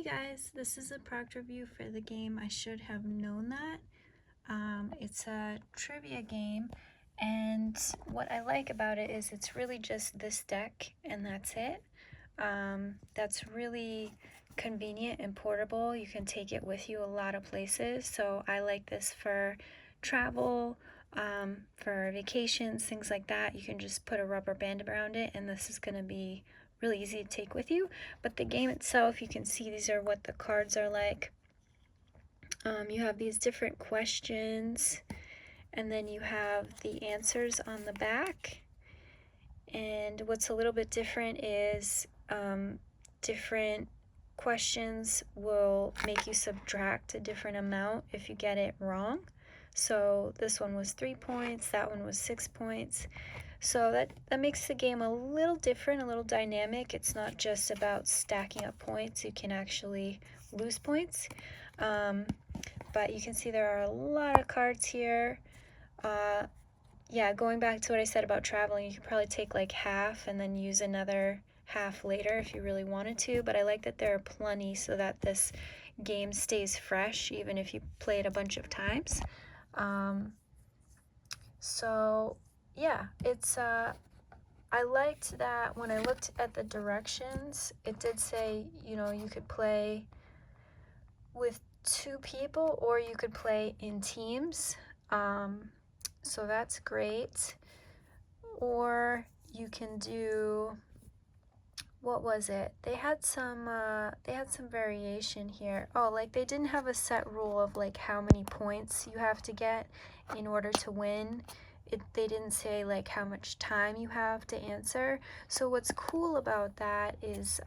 Hey guys, this is a product review for the game I Should Have Known That. It's a trivia game, and what I like about it is it's really just this deck and that's it. That's really convenient and portable. You can take it with you a lot of places, so I like this for travel, for vacations, things like that. You can just put a rubber band around it, and this is going to be really easy to take with you. But the game itself, you can see these are what the cards are like. You have these different questions, and then you have the answers on the back. And what's a little bit different is different questions will make you subtract a different amount if you get it wrong. So this one was 3 points, that one was 6 points. So that makes the game a little different, a little dynamic. It's not just about stacking up points. You can actually lose points. But you can see there are a lot of cards here. Yeah, going back to what I said about traveling, you could probably take like half and then use another half later if you really wanted to. But I like that there are plenty so that this game stays fresh even if you play it a bunch of times. So yeah, it's I liked that when I looked at the directions, it did say, you know, you could play with 2 people or you could play in teams. So that's great. Or you can do, what was it? They had some variation here. Oh, like they didn't have a set rule of like how many points you have to get in order to win. They didn't say like how much time you have to answer. So what's cool about that is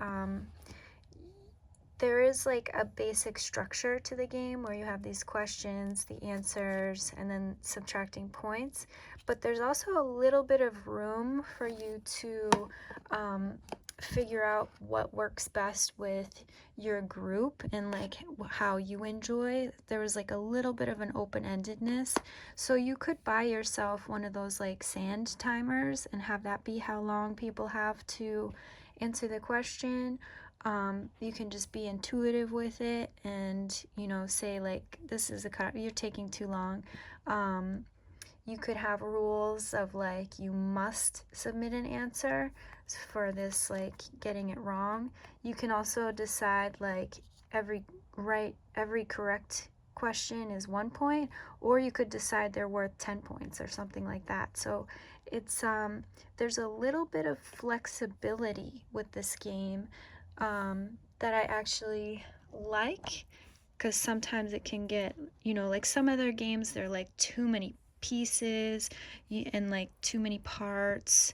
there is like a basic structure to the game where you have these questions, the answers, and then subtracting points. But there's also a little bit of room for you to figure out what works best with your group and like how you enjoy. There was like a little bit of an open-endedness, so you could buy yourself one of those like sand timers and have that be how long people have to answer the question. You can just be intuitive with it and, you know, say like, this is a cut, you're taking too long. You could have rules of like, you must submit an answer for this, like getting it wrong. You can also decide like every correct question is 1 point, or you could decide they're worth 10 points or something like that. So it's there's a little bit of flexibility with this game that I actually like, because sometimes it can get, you know, like some other games, they're like too many pieces and like too many parts.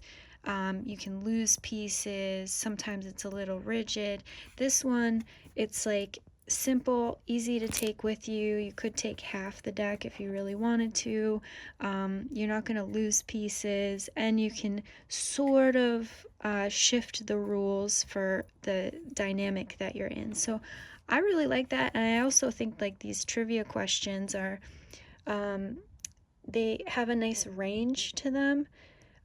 You can lose pieces. Sometimes it's a little rigid. This one, it's like simple, easy to take with you. You could take half the deck if you really wanted to. You're not going to lose pieces, and you can sort of shift the rules for the dynamic that you're in. So I really like that, and I also think like these trivia questions are they have a nice range to them.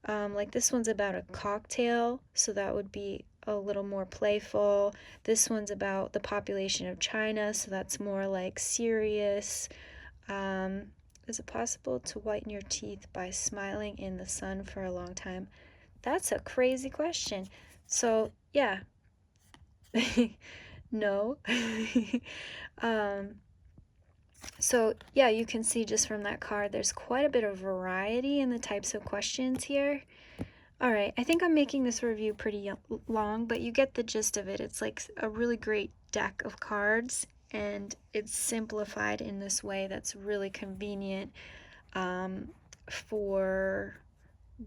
Like this one's about a cocktail, so that would be a little more playful. This one's about the population of China, so that's more like serious. Is it possible to whiten your teeth by smiling in the sun for a long time? That's a crazy question. So yeah. No. So yeah, you can see just from that card, there's quite a bit of variety in the types of questions here. Alright, I think I'm making this review pretty long, but you get the gist of it. It's like a really great deck of cards, and it's simplified in this way that's really convenient for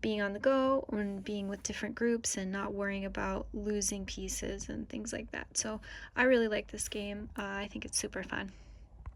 being on the go and being with different groups and not worrying about losing pieces and things like that. So I really like this game. I think it's super fun.